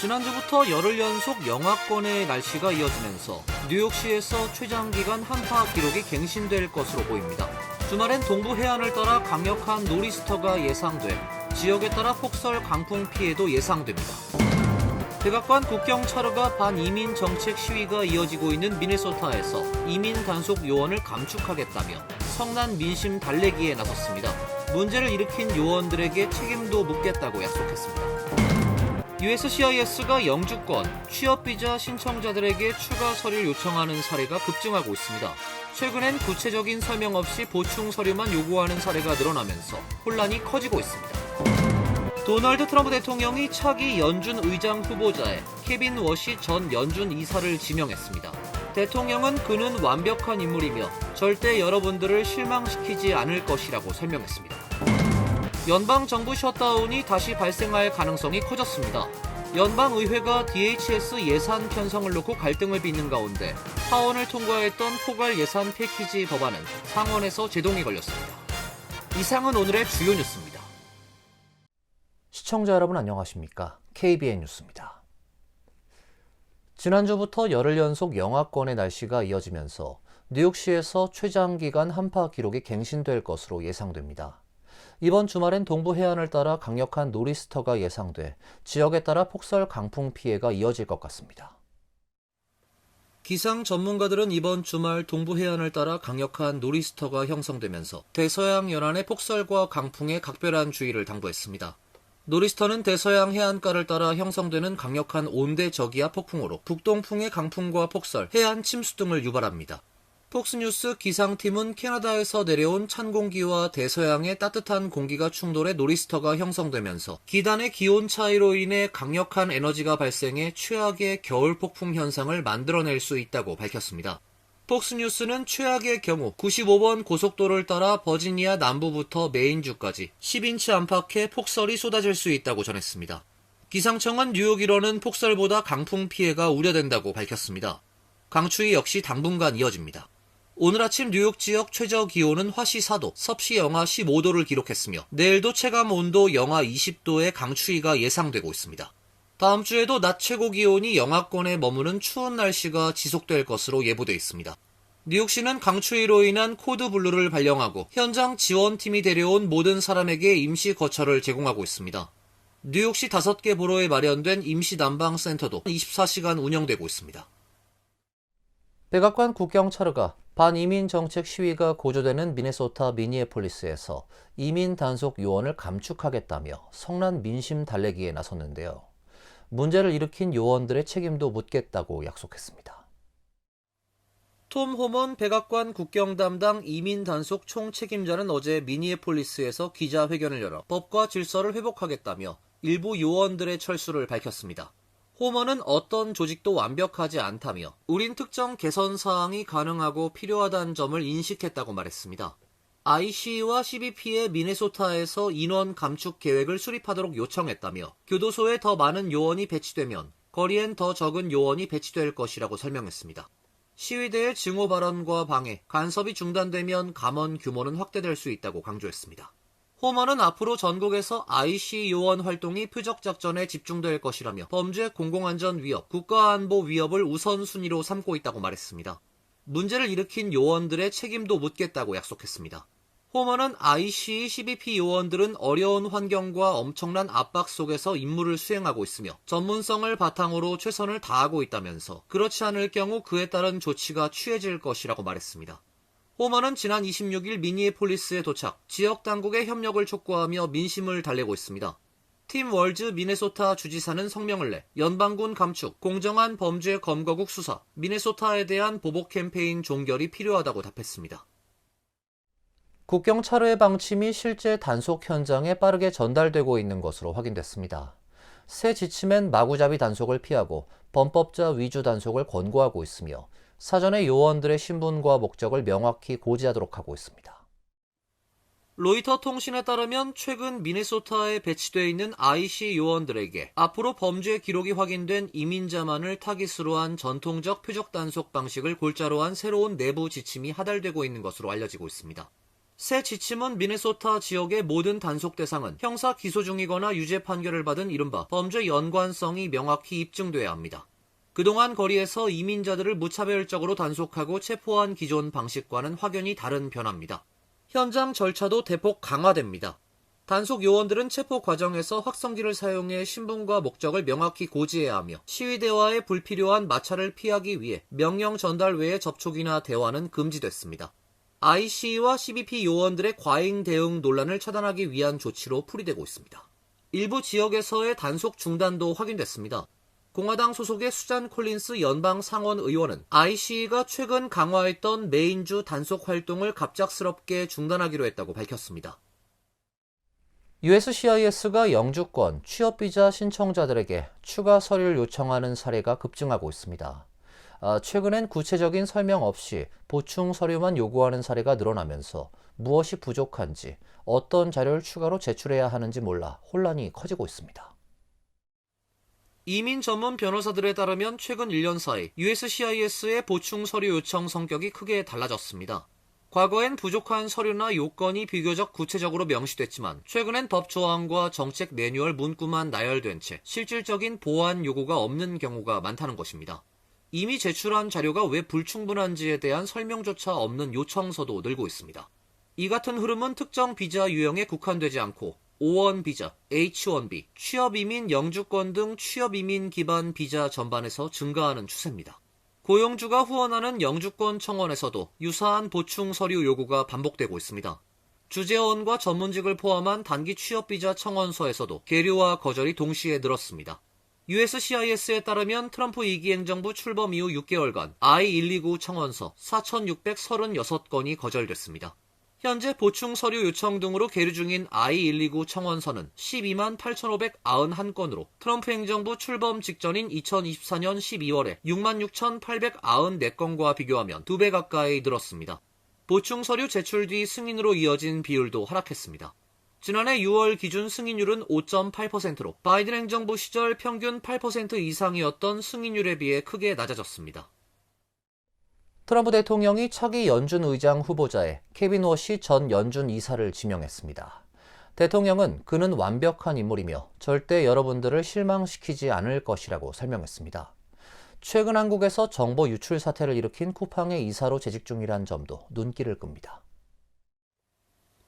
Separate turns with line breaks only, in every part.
지난주부터 열흘 연속 영하권의 날씨가 이어지면서 뉴욕시에서 최장기간 한파 기록이 갱신될 것으로 보입니다. 주말엔 동부 해안을 따라 강력한 노리스터가 예상돼 지역에 따라 폭설 강풍 피해도 예상됩니다. 백악관 국경 차르가 반이민 정책 시위가 이어지고 있는 미네소타에서 이민 단속 요원을 감축하겠다며 성난 민심 달래기에 나섰습니다. 문제를 일으킨 요원들에게 책임도 묻겠다고 약속했습니다. USCIS가 영주권, 취업비자 신청자들에게 추가 서류를 요청하는 사례가 급증하고 있습니다. 최근엔 구체적인 설명 없이 보충 서류만 요구하는 사례가 늘어나면서 혼란이 커지고 있습니다. 도널드 트럼프 대통령이 차기 연준 의장 후보자에 케빈 워시 전 연준 이사를 지명했습니다. 대통령은 그는 완벽한 인물이며 절대 여러분들을 실망시키지 않을 것이라고 설명했습니다. 연방정부 셧다운이 다시 발생할 가능성이 커졌습니다. 연방의회가 DHS 예산 편성을 놓고 갈등을 빚는 가운데 하원을 통과했던 포괄 예산 패키지 법안은 상원에서 제동이 걸렸습니다. 이상은 오늘의 주요 뉴스입니다.
시청자 여러분 안녕하십니까? KBN 뉴스입니다. 지난주부터 열흘 연속 영하권의 날씨가 이어지면서 뉴욕시에서 최장기간 한파 기록이 갱신될 것으로 예상됩니다. 이번 주말엔 동부 해안을 따라 강력한 노리스터가 예상돼 지역에 따라 폭설 강풍 피해가 이어질 것 같습니다.
기상 전문가들은 이번 주말 동부 해안을 따라 강력한 노리스터가 형성되면서 대서양 연안의 폭설과 강풍에 각별한 주의를 당부했습니다. 노리스터는 대서양 해안가를 따라 형성되는 강력한 온대 저기압 폭풍으로 북동풍의 강풍과 폭설, 해안 침수 등을 유발합니다. 폭스뉴스 기상팀은 캐나다에서 내려온 찬 공기와 대서양의 따뜻한 공기가 충돌해 노리스터가 형성되면서 기단의 기온 차이로 인해 강력한 에너지가 발생해 최악의 겨울 폭풍 현상을 만들어낼 수 있다고 밝혔습니다. 폭스뉴스는 최악의 경우 95번 고속도로를 따라 버지니아 남부부터 메인주까지 10인치 안팎의 폭설이 쏟아질 수 있다고 전했습니다. 기상청은 뉴욕 일원은 폭설보다 강풍 피해가 우려된다고 밝혔습니다. 강추위 역시 당분간 이어집니다. 오늘 아침 뉴욕 지역 최저 기온은 화씨 4도, 섭씨 영하 15도를 기록했으며 내일도 체감 온도 영하 20도의 강추위가 예상되고 있습니다. 다음 주에도 낮 최고 기온이 영하권에 머무는 추운 날씨가 지속될 것으로 예보돼 있습니다. 뉴욕시는 강추위로 인한 코드 블루를 발령하고 현장 지원팀이 데려온 모든 사람에게 임시 거처를 제공하고 있습니다. 뉴욕시 5개 보로에 마련된 임시 난방센터도 24시간 운영되고 있습니다.
백악관 국경 차르가 반이민 정책 시위가 고조되는 미네소타 미니애폴리스에서 이민 단속 요원을 감축하겠다며 성난 민심 달래기에 나섰는데요. 문제를 일으킨 요원들의 책임도 묻겠다고 약속했습니다.
톰 호먼 백악관 국경 담당 이민 단속 총책임자는 어제 미니애폴리스에서 기자회견을 열어 법과 질서를 회복하겠다며 일부 요원들의 철수를 밝혔습니다. 호먼은 어떤 조직도 완벽하지 않다며 우린 특정 개선 사항이 가능하고 필요하다는 점을 인식했다고 말했습니다. IC와 CBP의 미네소타에서 인원 감축 계획을 수립하도록 요청했다며 교도소에 더 많은 요원이 배치되면 거리엔 더 적은 요원이 배치될 것이라고 설명했습니다. 시위대의 증오 발언과 방해, 간섭이 중단되면 감원 규모는 확대될 수 있다고 강조했습니다. 호먼은 앞으로 전국에서 IC 요원 활동이 표적작전에 집중될 것이라며 범죄 공공안전 위협, 국가안보 위협을 우선순위로 삼고 있다고 말했습니다. 문제를 일으킨 요원들의 책임도 묻겠다고 약속했습니다. 호먼은 IC, CBP 요원들은 어려운 환경과 엄청난 압박 속에서 임무를 수행하고 있으며 전문성을 바탕으로 최선을 다하고 있다면서 그렇지 않을 경우 그에 따른 조치가 취해질 것이라고 말했습니다. 호먼은 지난 26일 미니애폴리스에 도착, 지역 당국의 협력을 촉구하며 민심을 달래고 있습니다. 팀 월즈 미네소타 주지사는 성명을 내 연방군 감축, 공정한 범죄 검거국 수사, 미네소타에 대한 보복 캠페인 종결이 필요하다고 답했습니다.
국경 차르의 방침이 실제 단속 현장에 빠르게 전달되고 있는 것으로 확인됐습니다. 새 지침엔 마구잡이 단속을 피하고 범법자 위주 단속을 권고하고 있으며 사전에 요원들의 신분과 목적을 명확히 고지하도록 하고 있습니다.
로이터 통신에 따르면 최근 미네소타에 배치되어 있는 IC 요원들에게 앞으로 범죄 기록이 확인된 이민자만을 타깃으로 한 전통적 표적 단속 방식을 골자로 한 새로운 내부 지침이 하달되고 있는 것으로 알려지고 있습니다. 새 지침은 미네소타 지역의 모든 단속 대상은 형사 기소 중이거나 유죄 판결을 받은 이른바 범죄 연관성이 명확히 입증돼야 합니다. 그동안 거리에서 이민자들을 무차별적으로 단속하고 체포한 기존 방식과는 확연히 다른 변화입니다. 현장 절차도 대폭 강화됩니다. 단속 요원들은 체포 과정에서 확성기를 사용해 신분과 목적을 명확히 고지해야 하며 시위대와의 불필요한 마찰을 피하기 위해 명령 전달 외의 접촉이나 대화는 금지됐습니다. IC와 CBP 요원들의 과잉 대응 논란을 차단하기 위한 조치로 풀이되고 있습니다. 일부 지역에서의 단속 중단도 확인됐습니다. 공화당 소속의 수잔 콜린스 연방 상원 의원은 IC가 최근 강화했던 메인주 단속 활동을 갑작스럽게 중단하기로 했다고 밝혔습니다.
USCIS가 영주권, 취업비자 신청자들에게 추가 서류를 요청하는 사례가 급증하고 있습니다. 최근엔 구체적인 설명 없이 보충 서류만 요구하는 사례가 늘어나면서 무엇이 부족한지, 어떤 자료를 추가로 제출해야 하는지 몰라 혼란이 커지고 있습니다.
이민 전문 변호사들에 따르면 최근 1년 사이 USCIS의 보충 서류 요청 성격이 크게 달라졌습니다. 과거엔 부족한 서류나 요건이 비교적 구체적으로 명시됐지만 최근엔 법 조항과 정책 매뉴얼 문구만 나열된 채 실질적인 보완 요구가 없는 경우가 많다는 것입니다. 이미 제출한 자료가 왜 불충분한지에 대한 설명조차 없는 요청서도 늘고 있습니다. 이 같은 흐름은 특정 비자 유형에 국한되지 않고 O1 비자, H1B, 취업이민 영주권 등 취업이민 기반 비자 전반에서 증가하는 추세입니다. 고용주가 후원하는 영주권 청원에서도 유사한 보충 서류 요구가 반복되고 있습니다. 주재원과 전문직을 포함한 단기 취업비자 청원서에서도 계류와 거절이 동시에 늘었습니다. USCIS에 따르면 트럼프 2기 행정부 출범 이후 6개월간 I-129 청원서 4,636건이 거절됐습니다. 현재 보충 서류 요청 등으로 계류 중인 I-129 청원서는 12만 8,591건으로 트럼프 행정부 출범 직전인 2024년 12월에 66,894건과 비교하면 2배 가까이 늘었습니다. 보충 서류 제출 뒤 승인으로 이어진 비율도 하락했습니다. 지난해 6월 기준 승인율은 5.8%로 바이든 행정부 시절 평균 8% 이상이었던 승인율에 비해 크게 낮아졌습니다.
트럼프 대통령이 차기 연준 의장 후보자에 케빈 워시 전 연준 이사를 지명했습니다. 대통령은 그는 완벽한 인물이며 절대 여러분들을 실망시키지 않을 것이라고 설명했습니다. 최근 한국에서 정보 유출 사태를 일으킨 쿠팡의 이사로 재직 중이란 점도 눈길을 끕니다.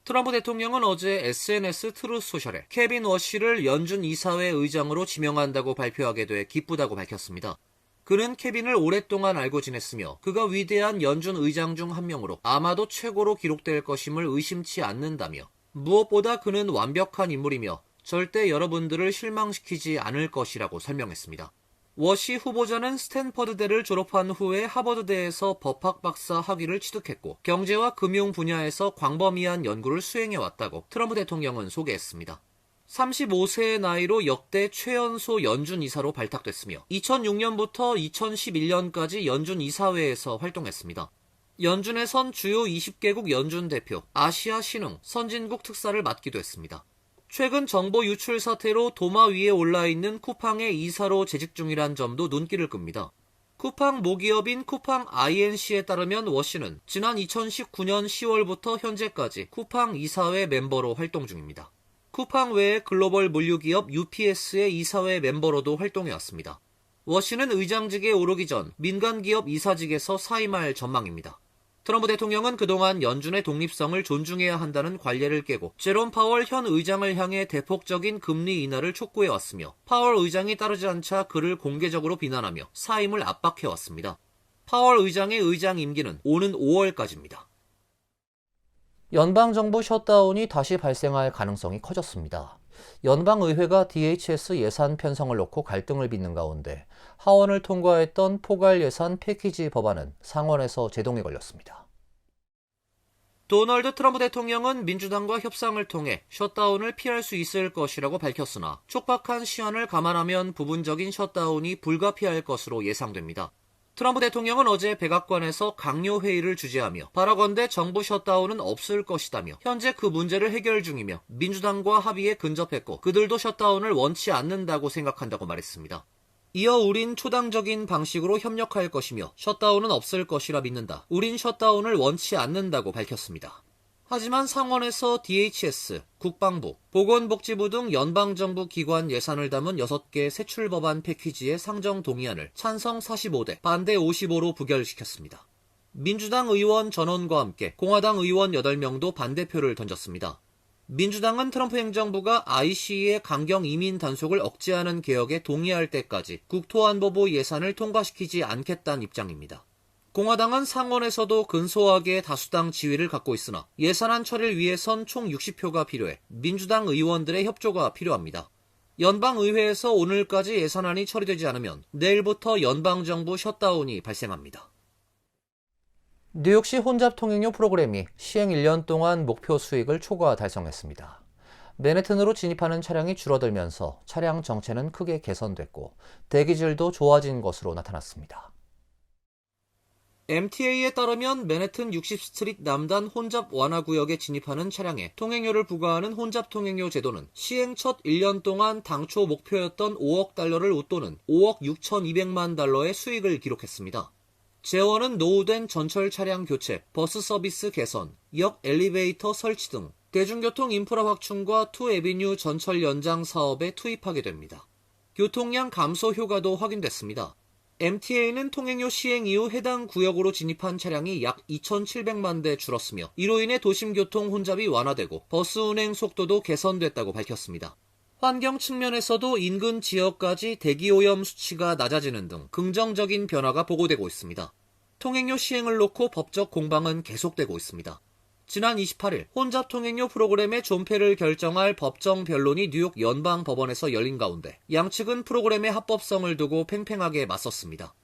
트럼프 대통령은 어제 SNS 트루스 소셜에 케빈 워시를 연준 이사회 의장으로 지명한다고 발표하게 돼 기쁘다고 밝혔습니다. 그는 케빈을 오랫동안 알고 지냈으며 그가 위대한 연준 의장 중 한 명으로 아마도 최고로 기록될 것임을 의심치 않는다며 무엇보다 그는 완벽한 인물이며 절대 여러분들을 실망시키지 않을 것이라고 설명했습니다. 워시 후보자는 스탠퍼드대를 졸업한 후에 하버드대에서 법학 박사 학위를 취득했고 경제와 금융 분야에서 광범위한 연구를 수행해왔다고 트럼프 대통령은 소개했습니다. 35세의 나이로 역대 최연소 연준 이사로 발탁됐으며 2006년부터 2011년까지 연준 이사회에서 활동했습니다. 연준에선 주요 20개국 연준 대표, 아시아 신흥, 선진국 특사를 맡기도 했습니다. 최근 정보 유출 사태로 도마 위에 올라있는 쿠팡의 이사로 재직 중이란 점도 눈길을 끕니다. 쿠팡 모기업인 쿠팡 INC에 따르면 워시는 지난 2019년 10월부터 현재까지 쿠팡 이사회 멤버로 활동 중입니다. 쿠팡 외의 글로벌 물류기업 UPS의 이사회 멤버로도 활동해왔습니다. 워시는 의장직에 오르기 전 민간기업 이사직에서 사임할 전망입니다. 트럼프 대통령은 그동안 연준의 독립성을 존중해야 한다는 관례를 깨고 제롬 파월 현 의장을 향해 대폭적인 금리 인하를 촉구해왔으며 파월 의장이 따르지 않자 그를 공개적으로 비난하며 사임을 압박해왔습니다. 파월 의장의 의장 임기는 오는 5월까지입니다.
연방정부 셧다운이 다시 발생할 가능성이 커졌습니다. 연방의회가 DHS 예산 편성을 놓고 갈등을 빚는 가운데 하원을 통과했던 포괄 예산 패키지 법안은 상원에서 제동에 걸렸습니다.
도널드 트럼프 대통령은 민주당과 협상을 통해 셧다운을 피할 수 있을 것이라고 밝혔으나 촉박한 시한을 감안하면 부분적인 셧다운이 불가피할 것으로 예상됩니다. 트럼프 대통령은 어제 백악관에서 강요 회의를 주재하며 바라건대 정부 셧다운은 없을 것이다며 현재 그 문제를 해결 중이며 민주당과 합의에 근접했고 그들도 셧다운을 원치 않는다고 생각한다고 말했습니다. 이어 우린 초당적인 방식으로 협력할 것이며 셧다운은 없을 것이라 믿는다. 우린 셧다운을 원치 않는다고 밝혔습니다. 하지만 상원에서 DHS, 국방부, 보건복지부 등 연방정부 기관 예산을 담은 6개 세출 법안 패키지의 상정 동의안을 찬성 45대, 반대 55로 부결시켰습니다. 민주당 의원 전원과 함께 공화당 의원 8명도 반대표를 던졌습니다. 민주당은 트럼프 행정부가 ICE의 강경 이민 단속을 억제하는 개혁에 동의할 때까지 국토안보부 예산을 통과시키지 않겠다는 입장입니다. 공화당은 상원에서도 근소하게 다수당 지위를 갖고 있으나 예산안 처리를 위해선 총 60표가 필요해 민주당 의원들의 협조가 필요합니다. 연방의회에서 오늘까지 예산안이 처리되지 않으면 내일부터 연방정부 셧다운이 발생합니다.
뉴욕시 혼잡 통행료 프로그램이 시행 1년 동안 목표 수익을 초과 달성했습니다. 맨해튼으로 진입하는 차량이 줄어들면서 차량 정체는 크게 개선됐고 대기질도 좋아진 것으로 나타났습니다.
MTA에 따르면 맨해튼 60스트리트 남단 혼잡 완화 구역에 진입하는 차량에 통행료를 부과하는 혼잡 통행료 제도는 시행 첫 1년 동안 당초 목표였던 5억 달러를 웃도는 5억 6,200만 달러의 수익을 기록했습니다. 재원은 노후된 전철 차량 교체, 버스 서비스 개선, 역 엘리베이터 설치 등 대중교통 인프라 확충과 투 에비뉴 전철 연장 사업에 투입하게 됩니다. 교통량 감소 효과도 확인됐습니다. MTA는 통행료 시행 이후 해당 구역으로 진입한 차량이 약 2,700만 대 줄었으며 이로 인해 도심교통 혼잡이 완화되고 버스 운행 속도도 개선됐다고 밝혔습니다. 환경 측면에서도 인근 지역까지 대기오염 수치가 낮아지는 등 긍정적인 변화가 보고되고 있습니다. 통행료 시행을 놓고 법적 공방은 계속되고 있습니다. 지난 28일 혼잡 통행료 프로그램의 존폐를 결정할 법정 변론이 뉴욕 연방법원에서 열린 가운데 양측은 프로그램의 합법성을 두고 팽팽하게 맞섰습니다.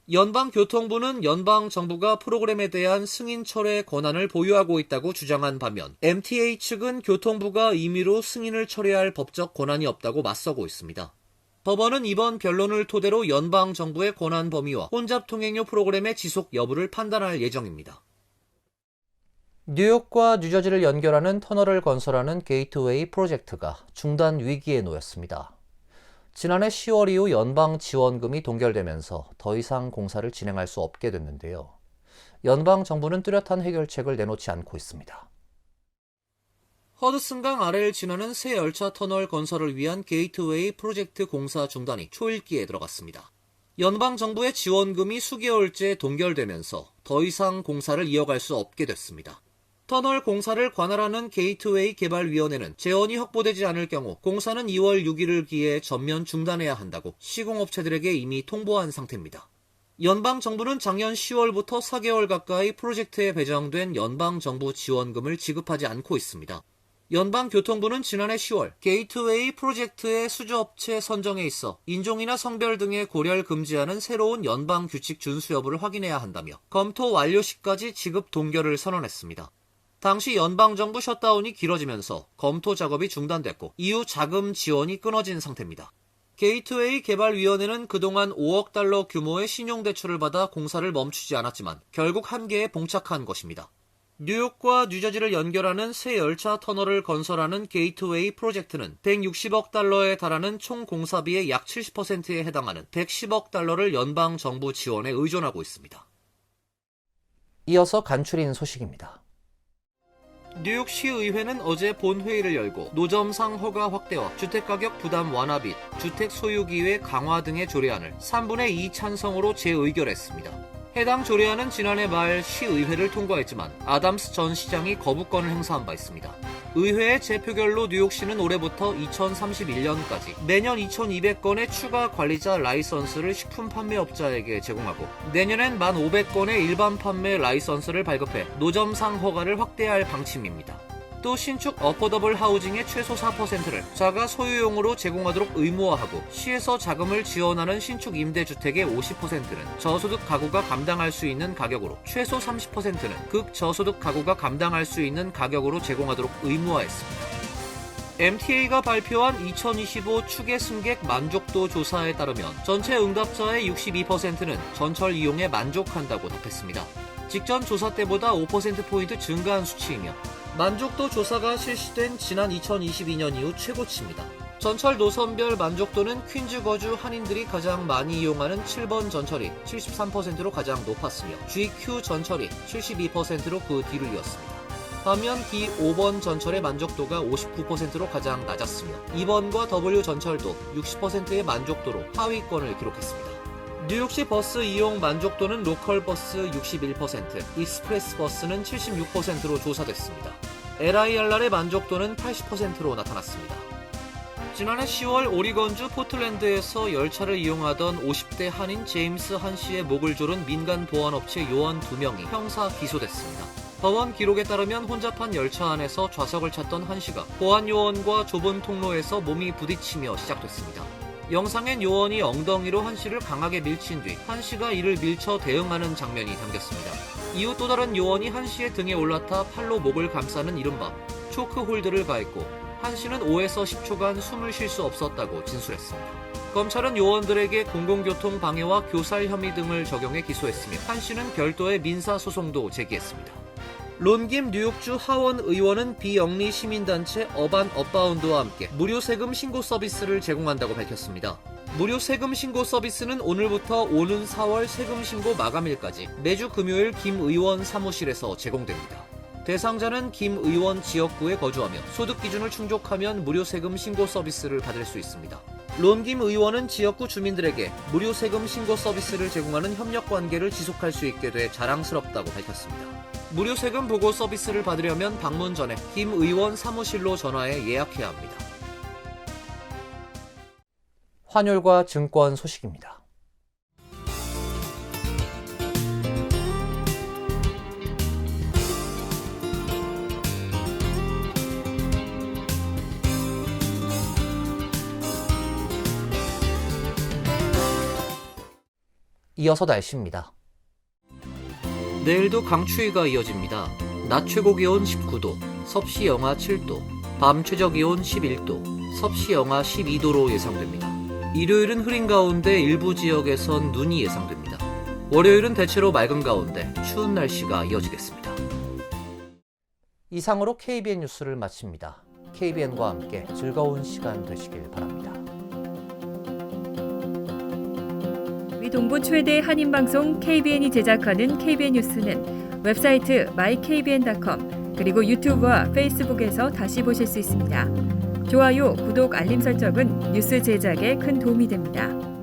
연방교통부는 연방정부가 프로그램에 대한 승인 철회 권한을 보유하고 있다고 주장한 반면 MTA 측은 교통부가 임의로 승인을 철회할 법적 권한이 없다고 맞서고 있습니다. 법원은 이번 변론을 토대로 연방정부의 권한 범위와 혼잡 통행료 프로그램의 지속 여부를 판단할 예정입니다.
뉴욕과 뉴저지를 연결하는 터널을 건설하는 게이트웨이 프로젝트가 중단 위기에 놓였습니다. 지난해 10월 이후 연방 지원금이 동결되면서 더 이상 공사를 진행할 수 없게 됐는데요. 연방 정부는 뚜렷한 해결책을 내놓지 않고 있습니다.
허드슨강 아래를 지나는 새 열차 터널 건설을 위한 게이트웨이 프로젝트 공사 중단이 초읽기에 들어갔습니다. 연방 정부의 지원금이 수개월째 동결되면서 더 이상 공사를 이어갈 수 없게 됐습니다. 터널 공사를 관할하는 게이트웨이 개발위원회는 재원이 확보되지 않을 경우 공사는 2월 6일을 기해 전면 중단해야 한다고 시공업체들에게 이미 통보한 상태입니다. 연방정부는 작년 10월부터 4개월 가까이 프로젝트에 배정된 연방정부 지원금을 지급하지 않고 있습니다. 연방교통부는 지난해 10월 게이트웨이 프로젝트의 수주업체 선정에 있어 인종이나 성별 등의 고려를 금지하는 새로운 연방규칙 준수 여부를 확인해야 한다며 검토 완료 시까지 지급 동결을 선언했습니다. 당시 연방정부 셧다운이 길어지면서 검토 작업이 중단됐고 이후 자금 지원이 끊어진 상태입니다. 게이트웨이 개발위원회는 그동안 5억 달러 규모의 신용대출을 받아 공사를 멈추지 않았지만 결국 한계에 봉착한 것입니다. 뉴욕과 뉴저지를 연결하는 새 열차 터널을 건설하는 게이트웨이 프로젝트는 160억 달러에 달하는 총 공사비의 약 70%에 해당하는 110억 달러를 연방정부 지원에 의존하고 있습니다.
이어서 간추린 소식입니다.
뉴욕시의회는 어제 본회의를 열고 노점상 허가 확대와 주택가격 부담 완화 및 주택 소유기회 강화 등의 조례안을 3분의 2 찬성으로 재의결했습니다. 해당 조례안은 지난해 말 시의회를 통과했지만 아담스 전 시장이 거부권을 행사한 바 있습니다. 의회의 재표결로 뉴욕시는 올해부터 2031년까지 매년 2,200건의 추가 관리자 라이선스를 식품 판매업자에게 제공하고 내년엔 1,500건의 일반 판매 라이선스를 발급해 노점상 허가를 확대할 방침입니다. 또 신축 어포더블 하우징의 최소 4%를 자가 소유용으로 제공하도록 의무화하고 시에서 자금을 지원하는 신축 임대주택의 50%는 저소득 가구가 감당할 수 있는 가격으로 최소 30%는 극저소득 가구가 감당할 수 있는 가격으로 제공하도록 의무화했습니다. MTA가 발표한 2025 추계 승객 만족도 조사에 따르면 전체 응답자의 62%는 전철 이용에 만족한다고 답했습니다. 직전 조사 때보다 5%포인트 증가한 수치이며 만족도 조사가 실시된 지난 2022년 이후 최고치입니다. 전철 노선별 만족도는 퀸즈 거주 한인들이 가장 많이 이용하는 7번 전철이 73%로 가장 높았으며 GQ 전철이 72%로 그 뒤를 이었습니다. 반면 D5번 전철의 만족도가 59%로 가장 낮았으며 2번과 W 전철도 60%의 만족도로 하위권을 기록했습니다. 뉴욕시 버스 이용 만족도는 로컬 버스 61%, 익스프레스 버스는 76%로 조사됐습니다. LIRR의 만족도는 80%로 나타났습니다. 지난해 10월 오리건주 포틀랜드에서 열차를 이용하던 50대 한인 제임스 한 씨의 목을 조른 민간 보안업체 요원 2명이 형사 기소됐습니다. 법원 기록에 따르면 혼잡한 열차 안에서 좌석을 찾던 한 씨가 보안 요원과 좁은 통로에서 몸이 부딪히며 시작됐습니다. 영상엔 요원이 엉덩이로 한 씨를 강하게 밀친 뒤 한 씨가 이를 밀쳐 대응하는 장면이 담겼습니다. 이후 또 다른 요원이 한 씨의 등에 올라타 팔로 목을 감싸는 이른바 초크 홀드를 가했고 한 씨는 5에서 10초간 숨을 쉴 수 없었다고 진술했습니다. 검찰은 요원들에게 공공교통 방해와 교살 혐의 등을 적용해 기소했으며 한 씨는 별도의 민사소송도 제기했습니다. 론김 뉴욕주 하원 의원은 비영리 시민단체 어반 업바운드와 함께 무료 세금 신고 서비스를 제공한다고 밝혔습니다. 무료 세금 신고 서비스는 오늘부터 오는 4월 세금 신고 마감일까지 매주 금요일 김 의원 사무실에서 제공됩니다. 대상자는 김 의원 지역구에 거주하며 소득 기준을 충족하면 무료 세금 신고 서비스를 받을 수 있습니다. 론김 의원은 지역구 주민들에게 무료 세금 신고 서비스를 제공하는 협력 관계를 지속할 수 있게 돼 자랑스럽다고 밝혔습니다. 무료 세금 보고 서비스를 받으려면 방문 전에 김 의원 사무실로 전화해 예약해야 합니다.
환율과 증권 소식입니다. 이어서 날씨입니다.
내일도 강추위가 이어집니다. 낮 최고 기온 19도, 섭씨 영하 7도, 밤 최저 기온 11도, 섭씨 영하 12도로 예상됩니다. 일요일은 흐린 가운데 일부 지역에선 눈이 예상됩니다. 월요일은 대체로 맑은 가운데 추운 날씨가 이어지겠습니다.
이상으로 KBN 뉴스를 마칩니다. KBN과 함께 즐거운 시간 되시길 바랍니다.
동부 최대 한인방송 KBN이 제작하는 KBN 뉴스는 웹사이트 mykbn.com 그리고 유튜브와 페이스북에서 다시 보실 수 있습니다. 좋아요, 구독, 알림 설정은 뉴스 제작에 큰 도움이 됩니다.